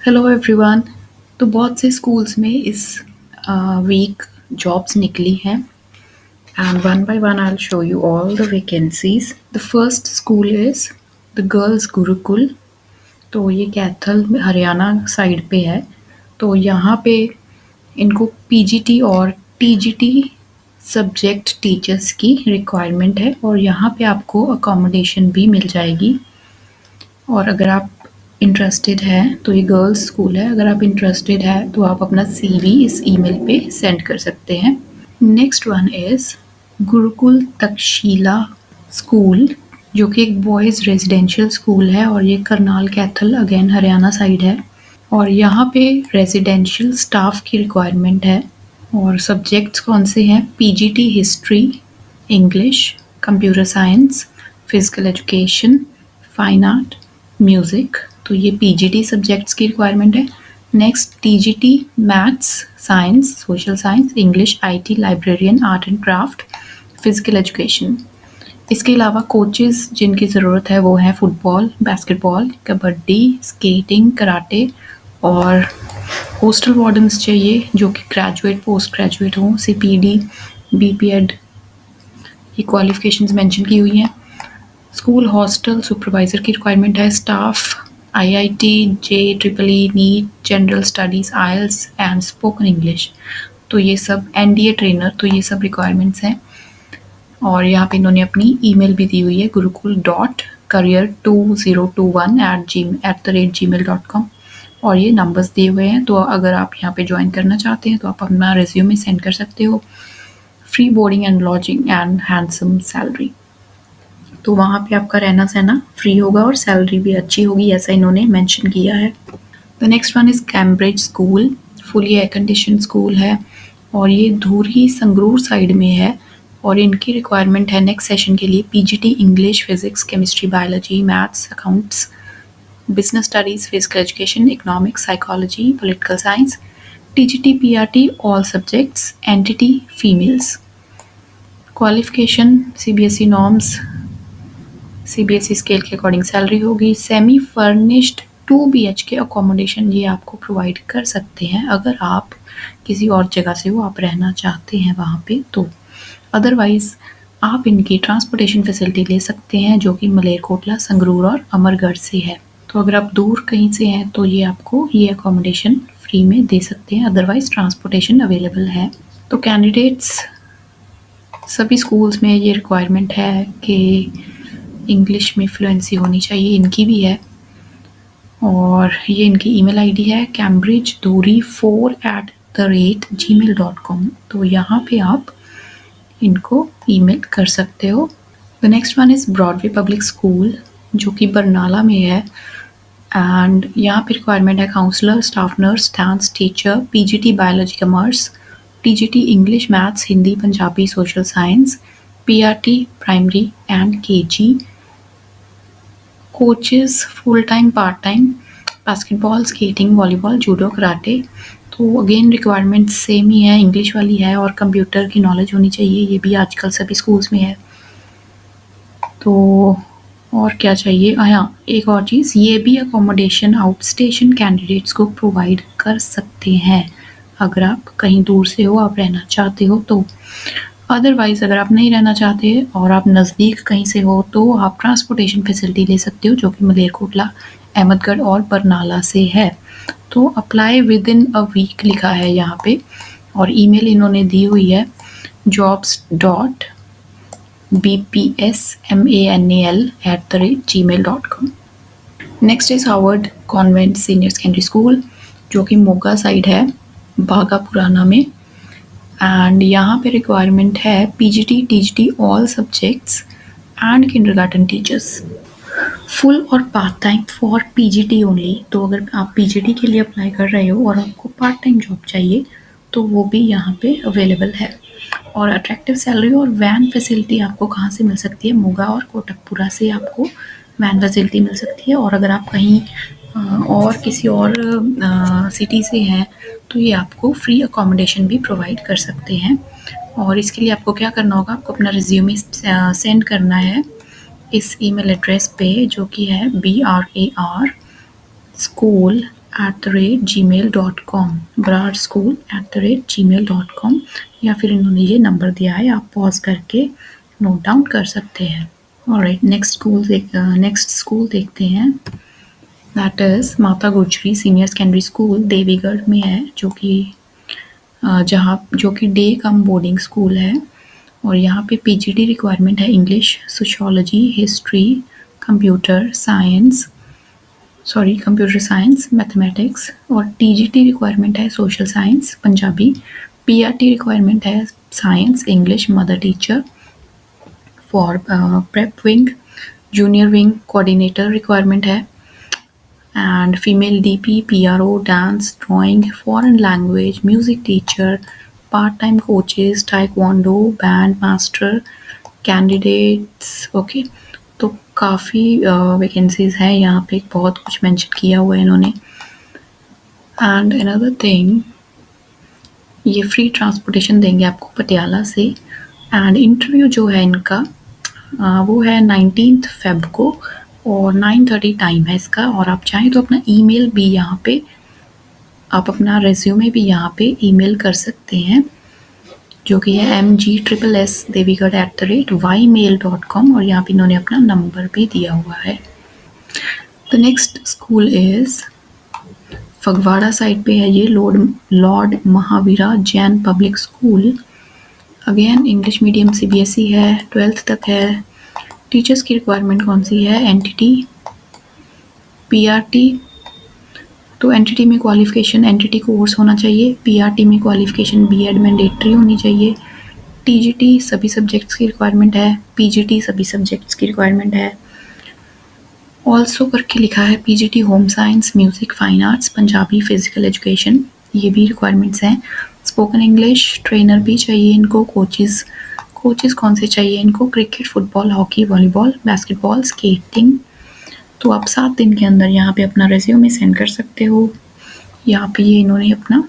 Hello everyone. तो बहुत से स्कूल्स में इस वीक जॉब्स निकली हैं and one by one I will show you all the vacancies. The first school is the girls Gurukul. तो ये कैथल हरियाणा साइड पे है। तो यहाँ पे इनको पीजीटी और टीजीटी सब्जेक्ट टीचर्स की रिक्वायरमेंट है और यहाँ पे आपको अकोमोडेशन भी मिल जाएगी। और अगर आप इंटरेस्टेड हैं तो ये गर्ल्स स्कूल है। अगर आप इंटरेस्टेड है तो आप अपना सीवी इस ईमेल पे सेंड कर सकते हैं। Next one is Gurukul Takshashila school, जो कि एक बॉयज़ रेजिडेंशियल स्कूल है और ये करनाल कैथल अगेन हरियाणा साइड है। और यहाँ पे रेजिडेंशियल स्टाफ की रिक्वायरमेंट है। और सब्जेक्ट्स कौन से हैं? PGT history, English, computer science, physical education, fine art, music. तो ये पीजीटी सब्जेक्ट्स की रिक्वायरमेंट है। Next TGT maths, science, social science, English, IT, librarian, art and craft, physical education. इसके अलावा कोचेस जिनकी ज़रूरत है वो हैं football, basketball, kabaddi, skating, karate. और हॉस्टल वार्डन्स चाहिए जो कि ग्रेजुएट, पोस्ट ग्रेजुएट हों, सीपीडी, बीपीएड, ये क्वालिफिकेशंस मेंशन की हुई हैं। स्कूल हॉस्टल सुपरवाइज़र की रिक्वायरमेंट है। Staff IIT, JEE, NEET, general studies, IELTS and spoken English. तो ये सब एनडीए ट्रेनर, तो ये सब रिक्वायरमेंट्स हैं। और यहाँ पे इन्होंने अपनी ईमेल भी दी हुई है gurukul.career2021@gmail.com। और ये नंबर्स दिए हुए हैं। तो अगर आप यहाँ पे ज्वाइन करना चाहते हैं तो आप अपना रिज्यूमे सेंड कर सकते हो। Free boarding and lodging and handsome salary. तो वहाँ पे आपका रहना सहना फ्री होगा और सैलरी भी अच्छी होगी, ऐसा इन्होंने मेंशन किया है। The next one is Cambridge school. Fully air condition school है और ये धूरी संगरूर साइड में है। और इनकी रिक्वायरमेंट है नेक्स्ट सेशन के लिए PGT English, physics, chemistry, biology, maths, accounts, business studies, physical education, economics, psychology, political science, TGT, PRT, all subjects, entity, females. Qualification CBSE norms, CBSE scale के अकॉर्डिंग सैलरी होगी। Semi furnished 2 BHK accommodation ये आपको provide कर सकते हैं अगर आप किसी और जगह से हो, आप रहना चाहते हैं वहाँ पे तो। अदरवाइज़ आप इनकी ट्रांसपोर्टेशन फैसिलिटी ले सकते हैं जो कि मलेरकोटला, संगरूर और अमरगढ़ से है। तो अगर आप दूर कहीं से हैं तो ये आपको ये अकोमोडेशन फ्री में दे सकते हैं, अदरवाइज़ ट्रांसपोर्टेशन अवेलेबल है। तो कैंडिडेट्स सभी स्कूल्स में ये रिक्वायरमेंट है कि इंग्लिश में फ्लुएंसी होनी चाहिए, इनकी भी है। और ये इनकी ईमेल आईडी है cambridgeduri4@gmail.com। तो यहाँ पे आप इनको ईमेल कर सकते हो। The next one is Broadway public School जो कि बरनाला में है। एंड यहाँ पे रिक्वायरमेंट है counsellor, staff nurse, dance teacher, PGT biology commerce, TGT English, maths, Hindi, Punjabi, social science, PRT primary and KG. Coaches full time, part time, basketball, skating, volleyball, judo, karate. तो again requirement same ही है, English वाली है और computer की knowledge होनी चाहिए, ये भी आजकल सभी स्कूल्स में है। तो और क्या चाहिए? हाँ, एक और चीज़, ये भी अकोमोडेशन आउट स्टेशन कैंडिडेट्स को प्रोवाइड कर सकते हैं अगर आप कहीं दूर से हो, आप रहना चाहते हो तो। अदरवाइज़ अगर आप नहीं रहना चाहते और आप नज़दीक कहीं से हो तो आप ट्रांसपोर्टेशन फैसिलिटी ले सकते हो जो कि मलेरकोटला, अहमदगढ़ और बरनाला से है। तो apply within a week लिखा है यहाँ पे और ईमेल इन्होंने दी हुई है jobs.bpsmanal@gmail.com। Next is Harvard convent senior secondary school जो कि मोगा साइड है, बागा पुराना में। एंड यहाँ पे रिक्वायरमेंट है PGT, TGT, all subjects and kindergarten teachers. Full और part time for PGT only. तो अगर आप पीजीटी के लिए अप्लाई कर रहे हो और आपको पार्ट टाइम जॉब चाहिए तो वो भी यहाँ पे अवेलेबल है। और अट्रैक्टिव सैलरी और वैन फैसिलिटी आपको कहाँ से मिल सकती है? मोगा और कोटकपुरा से आपको वैन फैसिलिटी मिल सकती है। और अगर आप कहीं और किसी और सिटी से हैं तो ये आपको फ्री अकोमोडेशन भी प्रोवाइड कर सकते हैं। और इसके लिए आपको क्या करना होगा? आपको अपना रिज्यूमे सेंड करना है इस ईमेल एड्रेस पे जो कि है BRAR school brar@gmail.com, brardschool@gmail.com, या फिर इन्होंने ये नंबर दिया है, आप पॉज करके नोट डाउन कर सकते हैं। ऑलराइट, नेक्स्ट स्कूल देखते हैं। दैट इज़ माता गुजरी सीनियर सेकेंडरी स्कूल, देवीगढ़ में है, जो कि डे कम बोर्डिंग स्कूल है। और यहाँ पे पीजीटी रिक्वायरमेंट है English, sociology, history, computer science, mathematics. और टीजीटी रिक्वायरमेंट है social science, Punjabi. PRT requirement है science, English, mother teacher. For prep wing, junior wing coordinator requirement है। And female DP, PRO, dance, drawing, foreign language, music teacher, part time coaches, taekwondo, band master candidates. Okay, तो काफ़ी vacancies है यहाँ पे, बहुत कुछ mention किया हुआ है इन्होंने। एंड अनदर थिंग, ये फ्री ट्रांसपोर्टेशन देंगे आपको पटियाला से। एंड इंटरव्यू जो है इनका वो है 19 फेब को, और 9:30 टाइम है इसका। और आप चाहें तो अपना ईमेल भी यहाँ पे, आप अपना रेज्यूमे भी यहाँ पे ईमेल कर सकते हैं, जो कि है mgssdevigarh@ymail.com, और यहाँ पे इन्होंने अपना नंबर भी दिया हुआ है। The next school is Phagwara side पे है ये, Lord Mahavira Jain public school. Again English medium CBSE है, 12th तक है। टीचर्स की रिक्वायरमेंट कौन सी है? NTT, PRT. तो एनटीटी में क्वालिफिकेशन एनटीटी कोर्स होना चाहिए, पीआरटी में क्वालिफिकेशन बीएड मैंडेटरी होनी चाहिए। टीजीटी सभी सब्जेक्ट्स की रिक्वायरमेंट है, पीजीटी सभी सब्जेक्ट्स की रिक्वायरमेंट है। ऑल्सो करके लिखा है PGT home science, music, fine arts, Punjabi, physical education, ये भी रिक्वायरमेंट्स हैं। स्पोकन इंग्लिश ट्रेनर भी चाहिए इनको। कोचेस कौन से चाहिए इनको? Cricket, football, hockey, volleyball, basketball, skating. तो आप 7 दिन के अंदर यहाँ पे अपना रेज्यूमे सेंड कर सकते हो। यहाँ पे ये इन्होंने अपना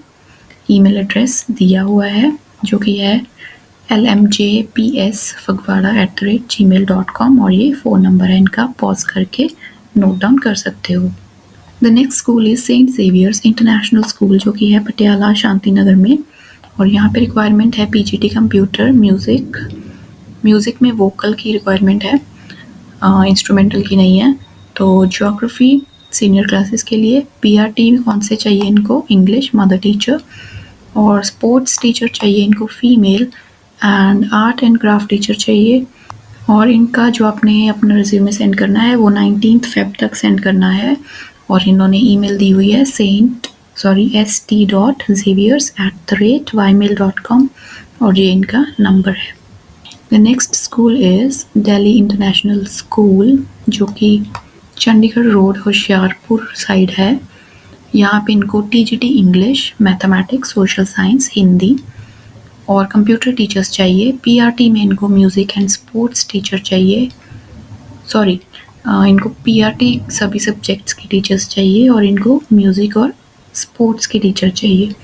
ईमेल एड्रेस दिया हुआ है, जो कि है lmjpsfagwada@gmail.com, और ये फ़ोन नंबर है इनका, पॉज करके नोट डाउन कर सकते हो। The next school is Saint Xavier's International School, जो कि है पटियाला शांति नगर में। और यहाँ पे रिक्वायरमेंट है पीजीटी कंप्यूटर, म्यूज़िक में वोकल की रिक्वायरमेंट है, इंस्ट्रूमेंटल की नहीं है। तो ज्योग्राफी सीनियर क्लासेस के लिए। पीआरटी में कौन से चाहिए इनको? English, mother teacher. और स्पोर्ट्स टीचर चाहिए इनको female. And art and craft teacher चाहिए। और इनका जो आपने अपना रिज्यूमे सेंड करना है वो 19 फेब तक सेंड करना है। और इन्होंने ईमेल दी हुई है st.xaviers@ymail.com, और ये इनका नंबर है। The next school is Delhi international School, जो कि चंडीगढ़ रोड होशियारपुर साइड है। यहाँ पे इनको TGT English, mathematics, social science, Hindi और कंप्यूटर टीचर्स चाहिए। पीआरटी में इनको म्यूज़िक एंड स्पोर्ट्स टीचर चाहिए। इनको पीआरटी सभी सब्जेक्ट्स की टीचर्स चाहिए, और इनको म्यूज़िक और स्पोर्ट्स की टीचर चाहिए।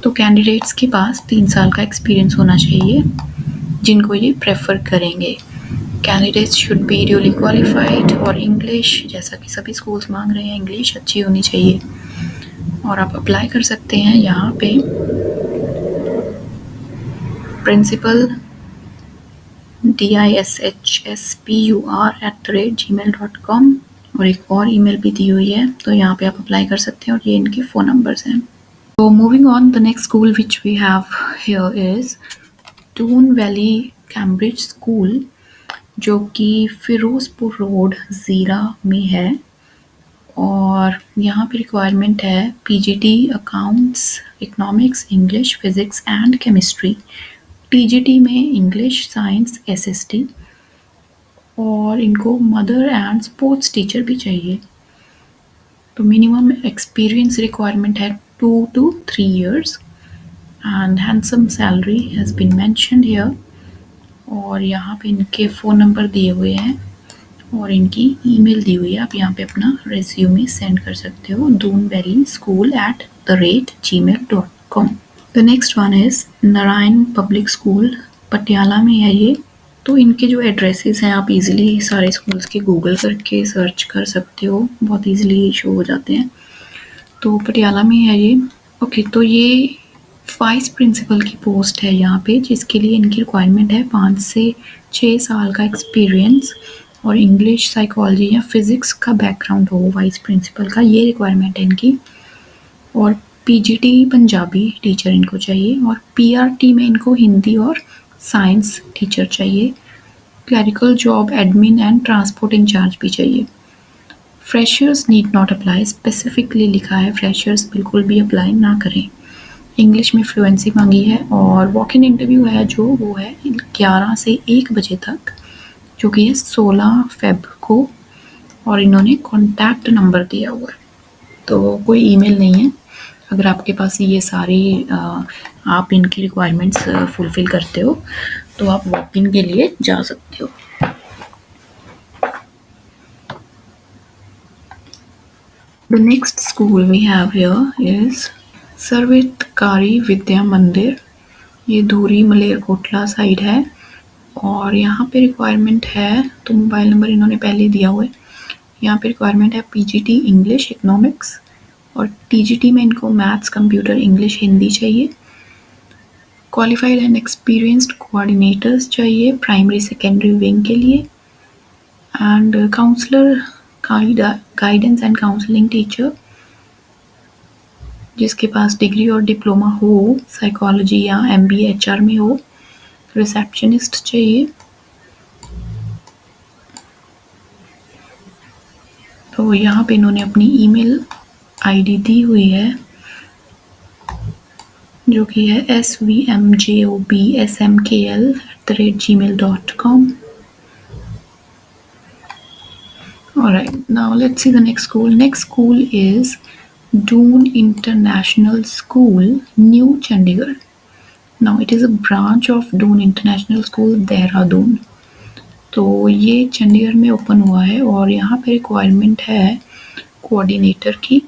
तो कैंडिडेट्स के पास 3 साल का एक्सपीरियंस होना चाहिए, जिनको ये प्रेफर करेंगे। Candidates should be duly qualified, और इंग्लिश, जैसा कि सभी स्कूल्स मांग रहे हैं, इंग्लिश अच्छी होनी चाहिए। और आप अप्लाई कर सकते हैं यहाँ पे प्रिंसिपल dishspur@gmail.com, और एक और ईमेल भी दी हुई है, तो यहाँ पे आप अप्लाई कर सकते हैं, और ये इनके फ़ोन नंबर्स हैं। तो moving on, the next school which we have here is Doon Valley Cambridge School, जो कि फिरोजपुर रोड ज़ीरा में है। और यहाँ पे रिक्वायरमेंट है PGT accounts, economics, English, physics and chemistry. TGT में इंग्लिश, साइंस, एसएसटी, और इनको मदर एंड स्पोर्ट्स टीचर भी चाहिए। तो मिनिमम एक्सपीरियंस रिक्वायरमेंट है 2 to 3 years, and handsome salary has been mentioned here. और यहाँ पे इनके फ़ोन नंबर दिए हुए हैं, और इनकी ईमेल दी हुई है, आप यहाँ पे अपना रेज्यूमे सेंड कर सकते हो, doonvalley@gmail.com। The next one is Narayan public school, Patiala में है ये। तो इनके जो एड्रेसेस हैं, आप इजीली सारे स्कूल्स के गूगल करके सर्च कर सकते हो, बहुत इजीली शो हो जाते हैं। तो पटियाला में है ये। ओके, तो ये वाइस प्रिंसिपल की पोस्ट है यहाँ पे, जिसके लिए इनकी रिक्वायरमेंट है 5 से 6 साल का एक्सपीरियंस और इंग्लिश, साइकोलॉजी या फिजिक्स का बैकग्राउंड हो वाइस प्रिंसिपल का, ये रिक्वायरमेंट है इनकी। और पीजीटी पंजाबी टीचर इनको चाहिए, और पीआरटी में इनको हिंदी और साइंस टीचर चाहिए। Clerical job, admin and transport incharge भी चाहिए। Freshers need not apply, specifically लिखा है फ्रेशर्स बिल्कुल भी अप्लाई ना करें। इंग्लिश में फ्लुएंसी मांगी है, और वॉक इन इंटरव्यू है जो वो है 11 से 1 बजे तक, जो कि है 16 फेब को, और इन्होंने कॉन्टैक्ट नंबर दिया हुआ है, तो कोई ईमेल नहीं है। अगर आपके पास ये सारी आप इनकी रिक्वायरमेंट्स फुलफिल करते हो तो आप वॉक इन के लिए जा सकते हो। The next school we have here is सर्वितकारी विद्या मंदिर, ये धूरी मलेरकोटला साइड है, और यहाँ पे रिक्वायरमेंट है, तो मोबाइल नंबर इन्होंने पहले दिया हुआ है। यहाँ पे रिक्वायरमेंट है पीजीटी इंग्लिश इकोनॉमिक्स, और टीजीटी में इनको मैथ्स, कंप्यूटर, इंग्लिश, हिंदी चाहिए। क्वालिफाइड एंड एक्सपीरियंस्ड कोऑर्डिनेटर्स चाहिए प्राइमरी सेकेंडरी विंग के लिए, and counsellor, guidance and counselling teacher जिसके पास डिग्री और डिप्लोमा हो साइकोलॉजी या एमबीए एचआर में हो। रिसेप्शनिस्ट चाहिए। तो यहाँ पे इन्होंने अपनी ईमेल आईडी दी हुई है, जो कि है svmjobsmkl@gmail.com. Alright, now let's see the next school. Next school is Doon International School, New Chandigarh. Now it is a branch of Doon International School, Dehradun. तो ये चंडीगढ़ में ओपन हुआ है, और यहाँ पे रिक्वायरमेंट है कोऑर्डिनेटर की,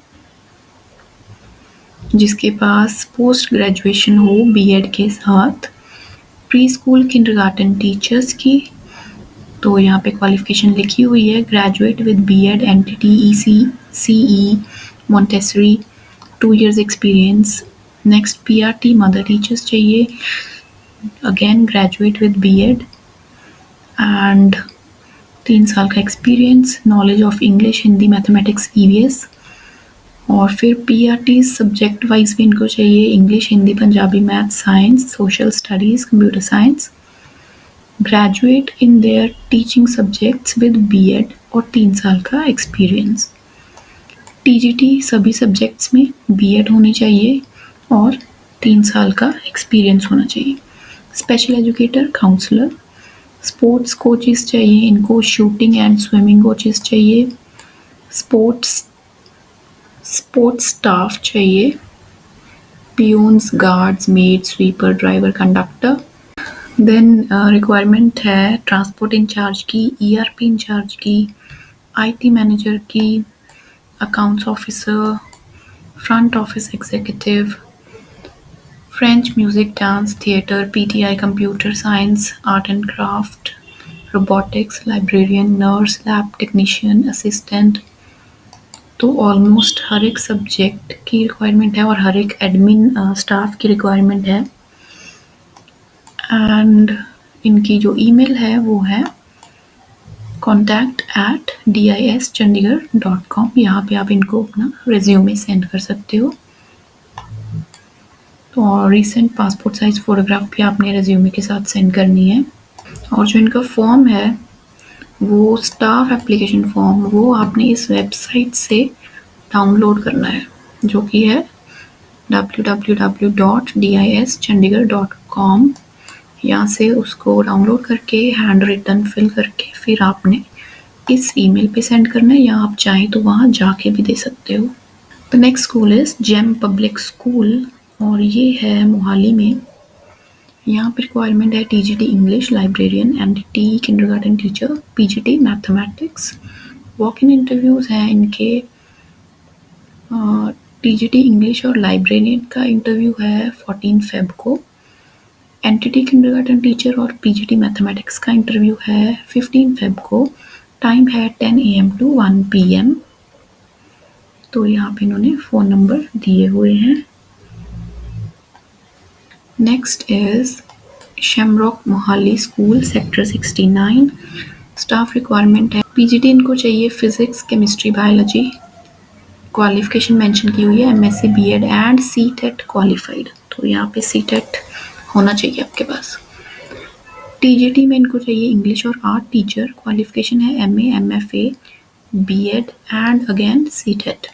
जिसके पास पोस्ट ग्रेजुएशन हो बीएड के साथ, प्री स्कूल किंडरगार्टन टीचर्स की। तो यहाँ पे क्वालिफिकेशन लिखी हुई है graduate with BEd NTT EC CE Montessori 2 years experience. Next PRT mother teachers चाहिए, again graduate with BEd and 3 साल का experience, knowledge of English, Hindi, mathematics, EVS. और फिर पीआरटी सब्जेक्ट वाइज भी इनको चाहिए, English, Hindi, Punjabi, math, science, social studies, computer science. Graduate in their teaching subjects with BEd और 3 साल का एक्सपीरियंस। टीजीटी सभी सब्जेक्ट्स में बीएड होनी चाहिए और 3 साल का एक्सपीरियंस होना चाहिए। Special educator, counsellor, sports coaches चाहिए इनको, शूटिंग एंड स्विमिंग कोचेस चाहिए, स्पोर्ट्स स्टाफ चाहिए, peons, guards, maid, sweeper, driver, conductor. Then requirement है ट्रांसपोर्ट इंचार्ज की, ईआरपी इंचार्ज की, आईटी मैनेजर की, accounts officer, front office executive, French, music, dance, theatre, PTI, computer science, art and craft, robotics, librarian, nurse, lab technician, assistant. तो almost हर एक subject की requirement है, और हर एक एडमिन स्टाफ की रिक्वायरमेंट है। एंड इनकी जो ईमेल है वो है contact@dischandigarh.com। यहाँ पे आप इनको अपना रिज्यूमे सेंड कर सकते हो। तो और रिसेंट पासपोर्ट साइज फ़ोटोग्राफ भी आपने रिज्यूमे के साथ सेंड करनी है। और जो इनका फॉर्म है वो स्टाफ एप्लीकेशन फॉर्म, वो आपने इस वेबसाइट से डाउनलोड करना है, जो कि है www.dischandigarh.com। यहाँ से उसको डाउनलोड करके हैंड रिटन फिल करके फिर आपने इस ईमेल पे सेंड करना है, या आप चाहें तो वहाँ जाके भी दे सकते हो। The next school is Gem Public School, और ये है मोहाली में। यहाँ पे रिक्वायरमेंट है TGT English, librarian, NTT kindergarten teacher, PGT mathematics. Walk in interviews हैं इनके। टीजीटी इंग्लिश और लाइब्रेरियन का इंटरव्यू है 14 फेब को। एनटीटी किंडरगार्टन टीचर और पीजीटी मैथमेटिक्स का इंटरव्यू है 15 फेब को। टाइम है 10 AM to 1 PM। तो यहाँ पे इन्होंने फ़ोन नंबर दिए हुए हैं। Next is Shamrock Mohali school sector 69। Staff requirement है पीजीटी इनको चाहिए physics chemistry biology. Qualification mention की हुई है MSc BEd and CTET qualified, तो यहाँ पे सीटेट होना चाहिए आपके पास। टीजीटी में इनको चाहिए इंग्लिश और आर्ट टीचर, क्वालिफिकेशन है MA MFA BEd and again CTET.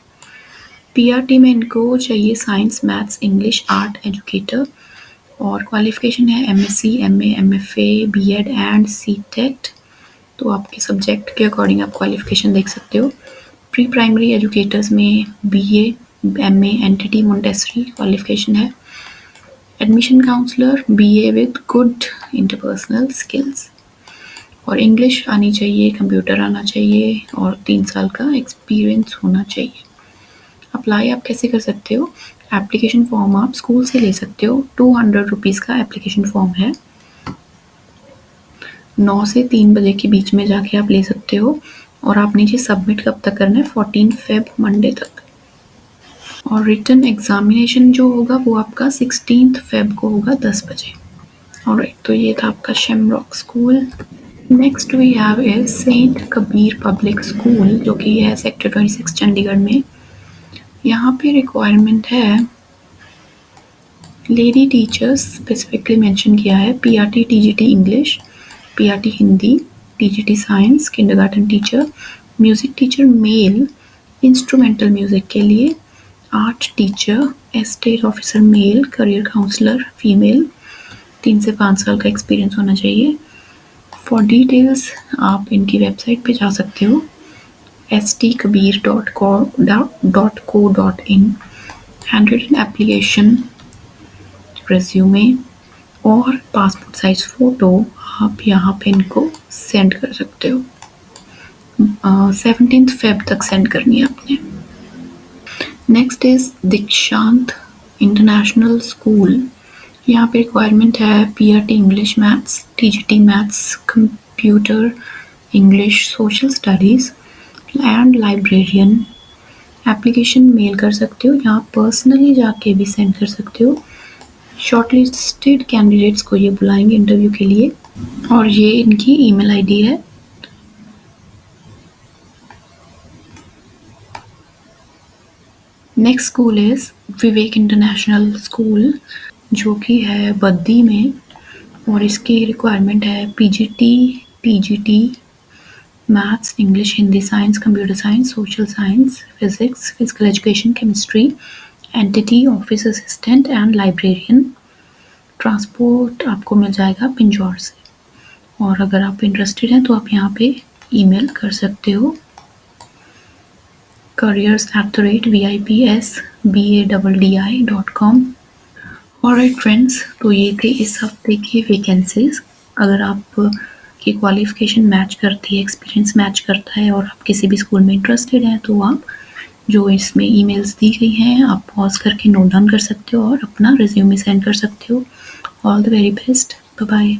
PRT में इनको चाहिए science maths English art educator और क्वालिफिकेशन है MSc MA MFA BEd and CTET. तो आपके सब्जेक्ट के अकॉर्डिंग आप क्वालिफिकेशन देख सकते हो। प्री प्राइमरी एजुकेटर्स में BA MA NTT Montessori qualification है। Admission counsellor BA with good interpersonal skills और इंग्लिश आनी चाहिए, कंप्यूटर आना चाहिए और 3 साल का एक्सपीरियंस होना चाहिए। अप्लाई आप कैसे कर सकते हो? एप्लीकेशन फॉर्म आप स्कूल से ले सकते हो। 200 रुपीज़ का एप्लीकेशन फॉर्म है। 9 से 3 बजे के बीच में जाके आप ले सकते हो और आप नीचे सबमिट कब तक करना है 14 फेब मंडे तक। और रिटन एग्जामिनेशन जो होगा वो आपका 16 फेब को होगा 10 बजे। ऑलराइट, तो ये था आपका Shamrock school. Next we have is Saint Kabir Public School जो कि है सेक्टर 26 चंडीगढ़ में। यहाँ पे रिक्वायरमेंट है लेडी टीचर्स स्पेसिफिकली मेंशन किया है PRT TGT English, PRT Hindi, TGT science, kindergarten teacher, music teacher male instrumental music के लिए, art teacher, estate officer male, career counsellor female, 3 से 5 साल का एक्सपीरियंस होना चाहिए। फॉर डिटेल्स आप इनकी वेबसाइट पे जा सकते हो stkabir.co.in। Hand written application, resume और पासपोर्ट साइज फ़ोटो आप यहाँ पे इनको सेंड कर सकते हो। 17 फेब तक सेंड करनी है आपने। Next is Dikshant International School. यहाँ पे रिक्वायरमेंट है PRT English maths, TGT maths, computer English, social studies and librarian. Application mail कर सकते हो, यहाँ पर्सनली जाके भी सेंड कर सकते हो। शॉर्टलिस्टेड कैंडिडेट्स को ये बुलाएंगे इंटरव्यू के लिए और ये इनकी ईमेल आईडी है। Next school is Vivek international School जो कि है बद्दी में और इसकी रिक्वायरमेंट है PGT TGT maths English Hindi science computer science social science physics physical education chemistry entity office assistant and librarian. Transport आपको मिल जाएगा पिंजौर से और अगर आप इंटरेस्टेड हैं तो आप यहाँ पे ईमेल कर सकते हो careers@vipsbaddi.com। ऑलराइट फ्रेंड्स, तो ये थे इस हफ्ते की वैकेंसीज। अगर आप की क्वालिफिकेशन मैच करती है, एक्सपीरियंस मैच करता है और आप किसी भी स्कूल में इंटरेस्टेड हैं तो आप जो इसमें ईमेल्स दी गई हैं आप पॉज करके नोट डाउन कर सकते हो और अपना रिज्यूमे सेंड कर सकते हो। All the very best, bye bye.